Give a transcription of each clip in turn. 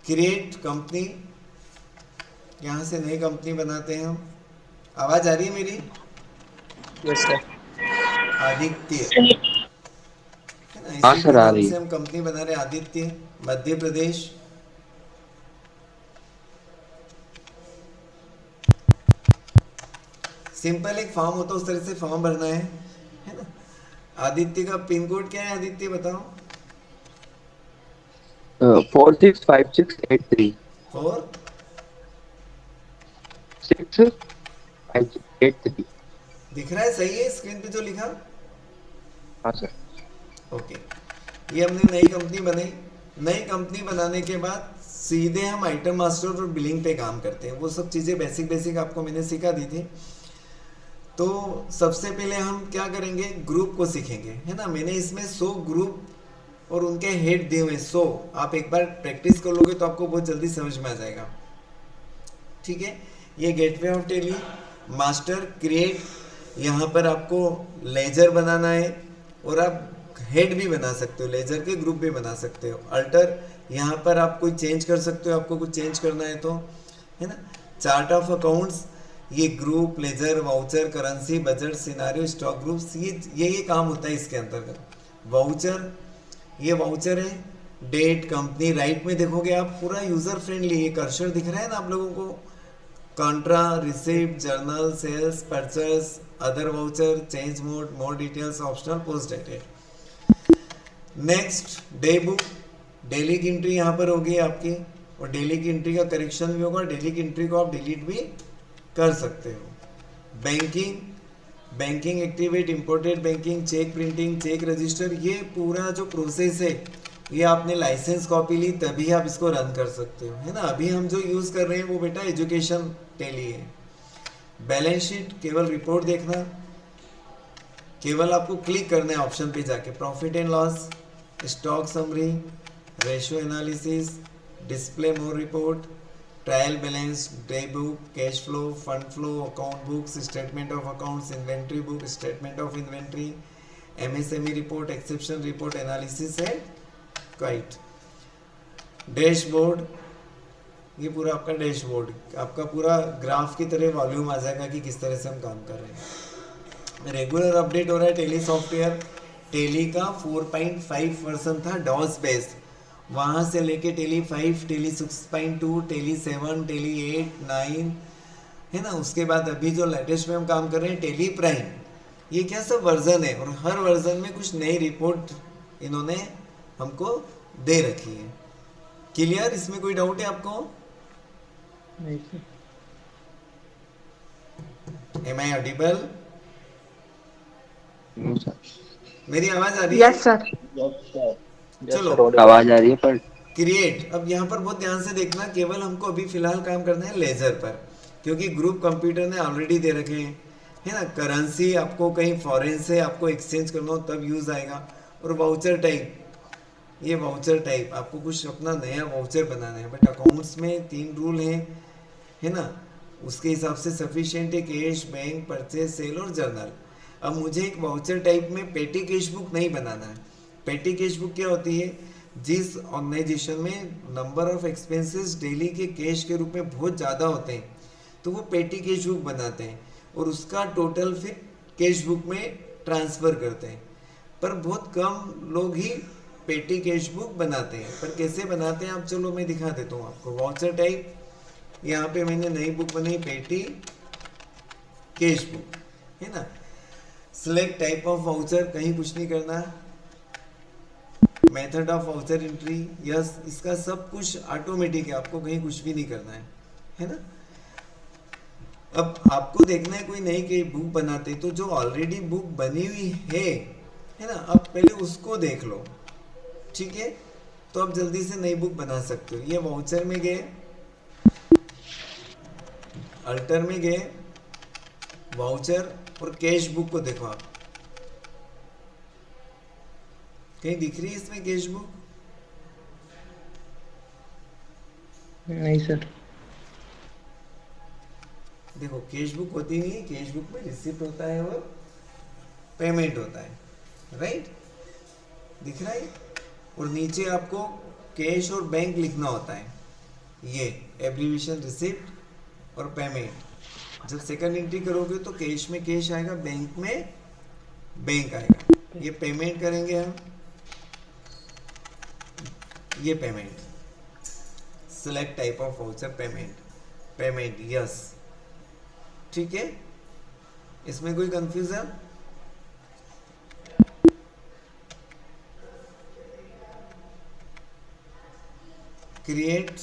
Create company, यहाँ से नई कंपनी बनाते हैं हम। आवाज आ रही है मेरी? Yes sir. आदित्य, है ना, हाँ इसी के सर आ नाम रही से है। हम कंपनी बना रहे हैं, आदित्य, मध्य प्रदेश। सिंपल एक फॉर्म होता है, उस तरह से फॉर्म भरना है ना। आदित्य का पिन कोड क्या है, आदित्य बताओ। 465683। फोर 65683। दिख रहा है, सही है स्क्रीन पे जो लिखा? हाँ सर। ओके। ये हमने नई कंपनी बनाई। नई कंपनी बनाने के बाद सीधे हम आइटम मास्टर और बिलिंग पे काम करते हैं। वो सब चीज़ें बेसिक बेसिक आपको मैंने सिखा दी थी। तो सबसे पहले हम क्या करेंगे, ग्रुप को सीखेंगे, है ना। मैंने इसमें 100 ग्रुप और उनके हेड दिए हुए 100। आप एक बार प्रैक्टिस कर लोगे तो आपको बहुत जल्दी समझ में आ जाएगा। ठीक है। ये gateway of Tally, master, create, यहाँ पर आपको लेजर बनाना है और आप हेड भी बना सकते हो, लेजर के ग्रुप भी बना सकते हो। अल्टर, यहाँ पर आप कोई चेंज कर सकते हो, आपको कुछ चेंज करना है तो, है ना। चार्ट ऑफ अकाउंट्स, ये group, ledger, voucher, currency, budget, scenario, stock groups, ये काम होता है इसके अंतर्गत। वाउचर, ये वाउचर है। डेट, कंपनी, राइट में देखोगे आप पूरा यूजर फ्रेंडली, ये कर्सर दिख रहा है ना आप लोगों को। Contra, receipt, journal, sales, purchase, other voucher, change mode, more details, optional, post dated. Next, day book, daily की एंट्री यहाँ पर होगी आपकी, और डेली की एंट्री का करेक्शन भी होगा, डेली की एंट्री को आप डिलीट भी कर सकते हो। Banking, banking activate, imported banking, cheque printing, cheque register, ये पूरा जो प्रोसेस है, ये आपने लाइसेंस कॉपी ली तभी आप इसको रन कर सकते हो, है ना। अभी हम जो यूज़ कर रहे हैं वो बेटा एजुकेशन के लिए है। बैलेंस शीट, केवल रिपोर्ट देखना, केवल आपको क्लिक करना है ऑप्शन पे जाके। Profit and loss, stock summary, ratio analysis, display more report, trial balance, day book, cash flow, fund flow, account books, statement of accounts, inventory book, statement of inventory, MSME report, exception report, analysis है, quite. Dashboard, ये पूरा आपका dashboard, आपका पूरा graph की तरह volume आ जाएगा कि किस तरह से हम काम कर रहे हैं। रेगुलर अपडेट हो रहा है टेली सॉफ्टवेयर। टेली का 4.5 वर्जन था डॉस बेस्ड, वहाँ से लेके टेली 5, टेली 6.2, टेली 7, टेली 8, 9, है ना। उसके बाद अभी जो लेटेस्ट में हम काम कर रहे हैं टेली प्राइम। ये क्या सब वर्जन है, और हर वर्जन में कुछ नई रिपोर्ट इन्होंने हमको दे रखी है। क्लियर? इसमें कोई डाउट है आपको? नहीं sir. Am I audible? No sir. मेरी आवाज आ रही है? Yes sir. Yes sir. Yes चलो, सर, ऑडिबल है। आवाज आ रही है पर। क्रिएट, अब यहाँ पर बहुत ध्यान से देखना, केवल हमको अभी फिलहाल काम करना है लेजर पर, क्योंकि ग्रुप कंप्यूटर ने ऑलरेडी दे रखे हैं, है ना। करेंसी आपको कहीं फॉरेन से आपको एक्सचेंज करना हो तब यूज आएगा। और वाउचर टाइप, ये वाउचर टाइप आपको कुछ अपना नया वाउचर बनाना है। बट अकाउंट्स में 3 रूल हैं, है ना। उसके हिसाब से सफिशिएंट है कैश, बैंक, परचेज, सेल और जर्नल। अब मुझे एक वाउचर टाइप में पेटी कैश बुक नहीं बनाना है। पेटी कैश बुक क्या होती है, जिस ऑर्गेनाइजेशन में नंबर ऑफ एक्सपेंसेस डेली के कैश के रूप में बहुत ज़्यादा होते हैं तो वो पेटी कैश बुक बनाते हैं और उसका टोटल फिर कैश बुक में ट्रांसफ़र करते हैं। पर बहुत कम लोग ही पेटी कैश बुक बनाते हैं। पर कैसे बनाते हैं आप, चलो मैं दिखा देता हूँ आपको। वाउचर टाइप, यहाँ पे मैंने नई बुक बनाई पेटी कैश बुक, है ना। सिलेक्ट टाइप ऑफ वाउचर, कहीं कुछ नहीं करना। Method of voucher entry, yes, इसका सब कुछ ऑटोमेटिक है, आपको कहीं कुछ भी नहीं करना है ना। अब आपको देखना है कोई नई कई बुक बनाते तो जो ऑलरेडी बुक बनी हुई है ना, अब पहले उसको देख लो, ठीक है। तो आप जल्दी से नई बुक बना सकते हो। ये वाउचर में गए, अल्टर में गए, वाउचर और कैश बुक को देखो आप, कहीं दिख रही है इसमें कैश बुक? नहीं सर। देखो कैश बुक होती नहीं है, कैश बुक में रिसिप्ट होता है और पेमेंट होता है, राइट, दिख रहा है। और नीचे आपको कैश और बैंक लिखना होता है। ये एब्रीविएशन रिसिप्ट और पेमेंट। जब सेकंड एंट्री करोगे तो कैश में कैश आएगा, बैंक में बैंक आएगा। ये पेमेंट करेंगे हम, ये payment, select type of voucher, payment, payment yes, ठीक है। इसमें कोई कंफ्यूजन? क्रिएट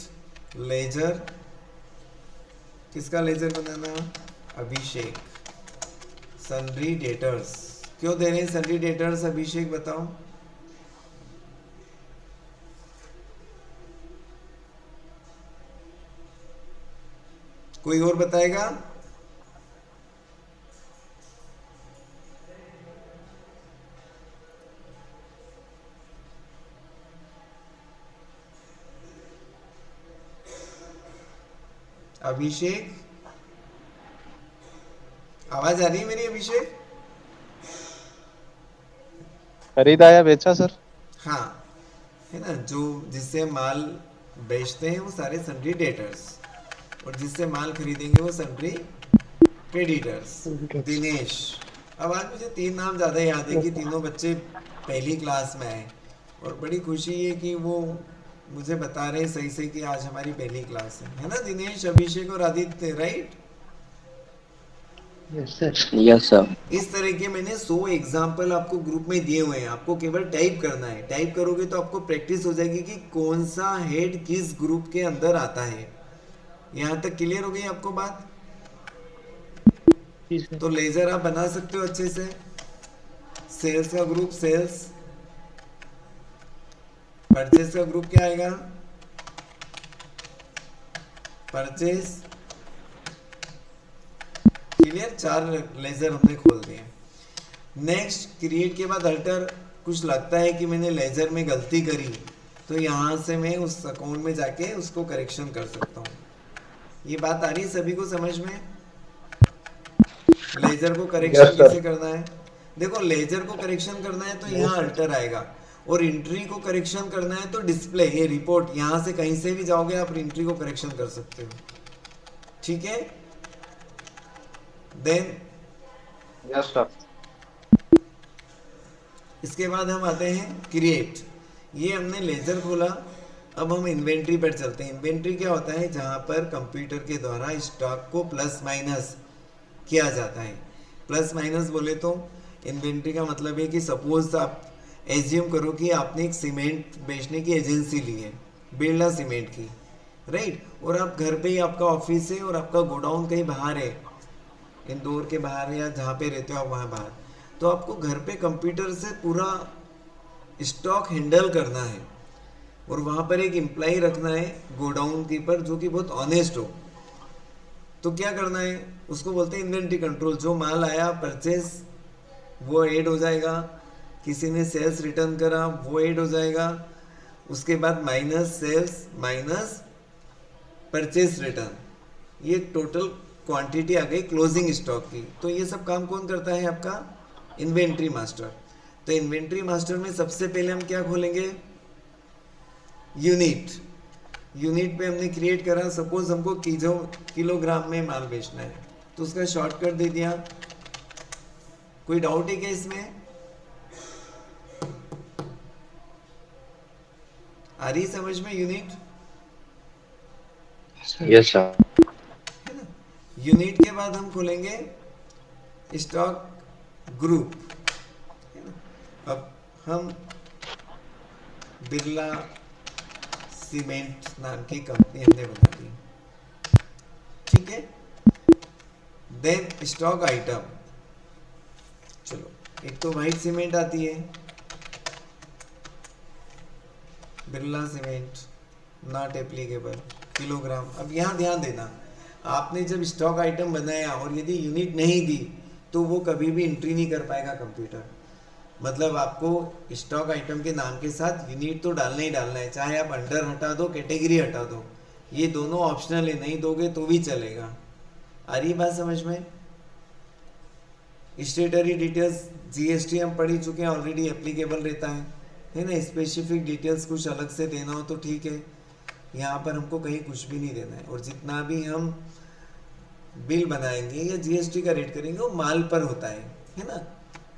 लेजर, किसका लेजर बनाना? अभिषेक। सन्ड्री डेटर्स, क्यों दे रहे हैं सन्ड्री डेटर्स अभिषेक, बताओ। कोई और बताएगा? अभिषेक, आवाज आ रही है मेरी अभिषेक? खरीदा या बेचा सर? हाँ, है ना, जो जिससे माल बेचते हैं वो सारे सन्ड्री डेटर्स, और जिससे माल खरीदेंगे वो सन्ड्री क्रेडिटर्स। दिनेश, अब आज मुझे 3 नाम ज़्यादा याद है कि तीनों बच्चे पहली क्लास में आए, और बड़ी खुशी है कि वो मुझे बता रहे हैं सही से कि आज हमारी पहली क्लास है ना दिनेश, अभिषेक और Aditya, right? Yes sir. Yes sir. इस तरह के मैंने 100 एग्जाम्पल आपको ग्रुप में दिए हुए हैं, आपको केवल टाइप करना है। टाइप करोगे तो आपको प्रैक्टिस हो जाएगी कि कौन सा हेड किस ग्रुप के अंदर आता है। यहाँ तक क्लियर हो गई आपको बात? जी सर। तो लेजर आप बना सकते हो अच्छे से। सेल्स का ग्रुप सेल्स, परचेस का ग्रुप क्या आएगा? परचेस। क्लियर, 4 लेजर हमने खोल दिए। नेक्स्ट, क्रिएट के बाद अल्टर। कुछ लगता है कि मैंने लेजर में गलती करी तो यहाँ से मैं उस अकाउंट में जाके उसको करेक्शन कर सकता हूँ। ये बात आ रही है सभी को समझ में? लेजर को करेक्शन कैसे करना है? देखो, लेजर को करेक्शन करना है तो यहाँ अल्टर आएगा, और एंट्री को करेक्शन करना है तो डिस्प्ले, ये रिपोर्ट, यहाँ से कहीं से भी जाओगे आप एंट्री को करेक्शन कर सकते हो, ठीक है। Then yes sir. इसके बाद हम आते हैं क्रिएट। ये हमने लेजर खोला, अब हम इन्वेंट्री पर चलते हैं। इन्वेंट्री क्या होता है? जहाँ पर कंप्यूटर के द्वारा स्टॉक को प्लस माइनस किया जाता है। प्लस माइनस बोले तो इन्वेंट्री का मतलब है कि सपोज आप एज्यूम करो कि आपने एक सीमेंट बेचने की एजेंसी ली है, बिरला सीमेंट की, राइट, और आप घर पे ही आपका ऑफिस है और आपका गोडाउन कहीं बाहर है, इंदौर के बाहर या जहाँ पे रहते हो आप वहाँ बाहर, तो आपको घर पे कंप्यूटर से पूरा स्टॉक हैंडल करना है, और वहाँ पर एक एम्प्लॉय रखना है गोडाउन कीपर जो कि बहुत ऑनेस्ट हो। तो क्या करना है? उसको बोलते हैं इन्वेंट्री कंट्रोल। जो माल आया परचेस वो ऐड हो जाएगा, किसी ने सेल्स रिटर्न करा वो ऐड हो जाएगा, उसके बाद minus sales minus purchase return, ये टोटल क्वांटिटी आ गई क्लोजिंग स्टॉक की। तो ये सब काम कौन करता है? आपका इन्वेंट्री मास्टर। तो इन्वेंट्री मास्टर में सबसे पहले हम क्या खोलेंगे? यूनिट। यूनिट पे हमने क्रिएट करा, सपोज हमको किलोग्राम में माल बेचना है तो उसका शॉर्टकट दे दिया। कोई डाउट है क्या इसमें? आ रही समझ में यूनिट? Yes sir. है ना। यूनिट के बाद हम खोलेंगे स्टॉक ग्रुप। अब हम बिरला सीमेंट नाम की कंपनी हमने बना दी, ठीक है। देन स्टॉक आइटम, चलो एक तो वाइट सीमेंट आती है, Birla cement not applicable, kilogram. अब यहाँ ध्यान देना, आपने जब स्टॉक आइटम बनाया और यदि यूनिट नहीं दी तो वो कभी भी एंट्री नहीं कर पाएगा कंप्यूटर। मतलब आपको स्टॉक आइटम के नाम के साथ यूनिट तो डालना ही डालना है, चाहे आप अंडर हटा दो कैटेगरी हटा दो, ये दोनों ऑप्शनल है, नहीं दोगे तो भी चलेगा। आ रही बात समझ में? स्टेटरी डिटेल्स जीएसटी हम पढ़ ही चुके हैं ऑलरेडी, एप्लीकेबल रहता है ना। स्पेसिफिक डिटेल्स कुछ अलग से देना हो तो ठीक है। यहाँ पर हमको कहीं कुछ भी नहीं देना है, और जितना भी हम बिल बनाएंगे या जीएसटी का रेट करेंगे वो माल पर होता है ना,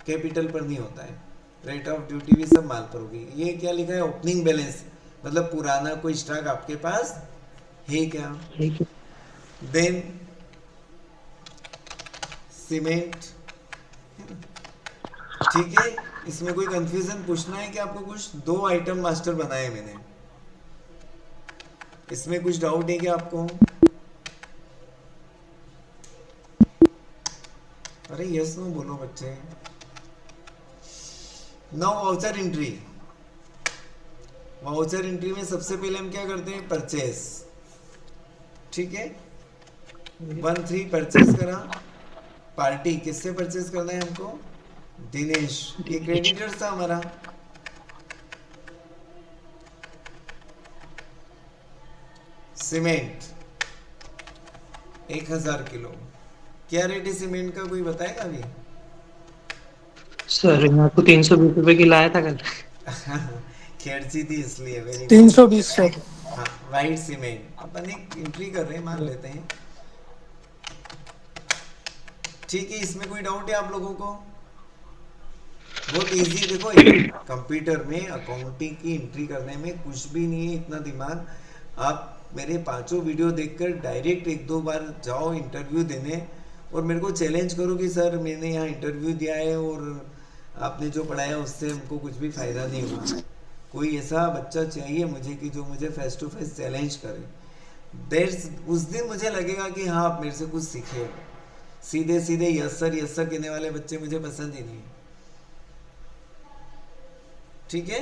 कैपिटल पर नहीं होता है। रेट ऑफ ड्यूटी भी सब माल पर होगी। ये क्या लिखा है, ओपनिंग बैलेंस, मतलब पुराना कोई स्टॉक आपके पास है क्या। ठीक है। देन सीमेंट, ठीक है। इसमें कोई कंफ्यूजन पूछना है कि आपको कुछ, 2 आइटम मास्टर बनाए मैंने, इसमें कुछ डाउट है क्या आपको। अरे यस नो बोलो बच्चे। Now voucher entry. Voucher entry में सबसे पहले हम क्या करते हैं, परचेस, ठीक है। 1-3 परचेस करा। पार्टी किससे परचेस करना है हमको, दिनेश, ये क्रेडिटर्स था हमारा। सीमेंट 1000 किलो, क्या रेट है सीमेंट का, कोई बताएगा अभी। सर मैं आपको 320 रुपए की लाया था कल। खेड़ची थी इसलिए, वेरी गुड। 320 सर। हाँ, वाइट सीमेंट अपन एक एंट्री कर रहे हैं, मान लेते हैं, ठीक है। इसमें कोई डाउट है आप लोगों को, बहुत इजी। देखो कंप्यूटर में अकाउंटिंग की एंट्री करने में कुछ भी नहीं है इतना दिमाग। आप मेरे 5 वीडियो देखकर डायरेक्ट 1-2 बार जाओ इंटरव्यू देने, और मेरे को चैलेंज करो कि सर मैंने यहाँ इंटरव्यू दिया है और आपने जो पढ़ाया उससे हमको कुछ भी फायदा नहीं हुआ। कोई ऐसा बच्चा चाहिए मुझे कि जो मुझे फेस टू फेस चैलेंज करे। देट्स उस दिन मुझे लगेगा कि हाँ आप मेरे से कुछ सीखे हो। सीधे सीधे यस सर कहने वाले बच्चे मुझे पसंद ही नहीं, ठीक है।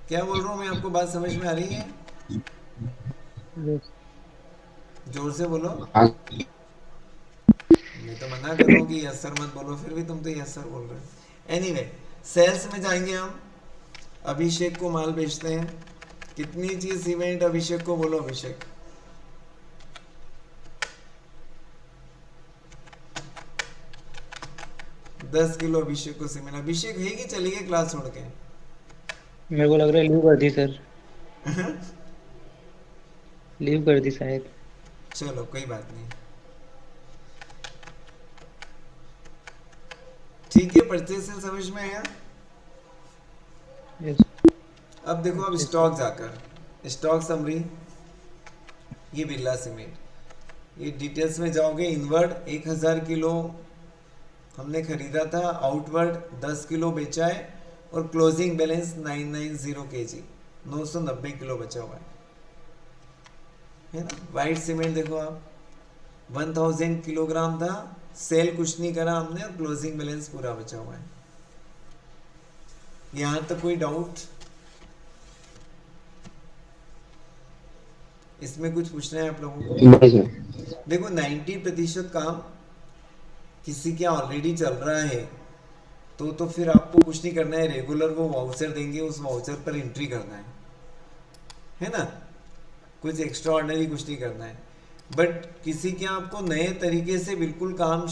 क्या बोल रहा हूं मैं, आपको बात समझ में आ रही है, जोर से बोलो। मैं तो मना कर रहा हूँ कि यस सर मत बोलो, फिर भी तुम तो यस सर बोल रहे हो। एनीवे, सेल्स में जाएंगे हम। अभिषेक को माल बेचते हैं, कितनी चीज सीमेंट, अभिषेक को बोलो। अभिषेक 10 किलो अभिषेक को सीमेंट। अभिषेक है कि चली गई क्लास छोड़ के। मेरे को लग रहा है लीव कर दी सर, लीव कर दी शायद। चलो कोई बात नहीं, ठीक है। परचेज से समझ में आया। यस। अब देखो, अब स्टॉक जाकर स्टॉक समरी, ये बिरला सीमेंट, ये डिटेल्स में जाओगे। इनवर्ड 1000 किलो हमने खरीदा था, आउटवर्ड 10 किलो बेचा है, और क्लोजिंग बैलेंस 990 केजी, 990 किलो बचा हुआ है ना। वाइट सीमेंट देखो आप, 1000 किलोग्राम था, सेल कुछ नहीं करा हमने, और क्लोजिंग बैलेंस पूरा बचा हुआ है। यहां तक कोई डाउट, इसमें कुछ पूछना है आप लोगों को। देखो 90% काम किसी के ऑलरेडी चल रहा है, तो फिर आपको कुछ नहीं करना है, रेगुलर वो वाउचर देंगे, उस वाउचर पर एंट्री करना है ना। कुछ एक्स्ट्रा ऑर्डिनरी कुछ नहीं करना है। बट किसी के आपको नए तरीके से बिल्कुल काम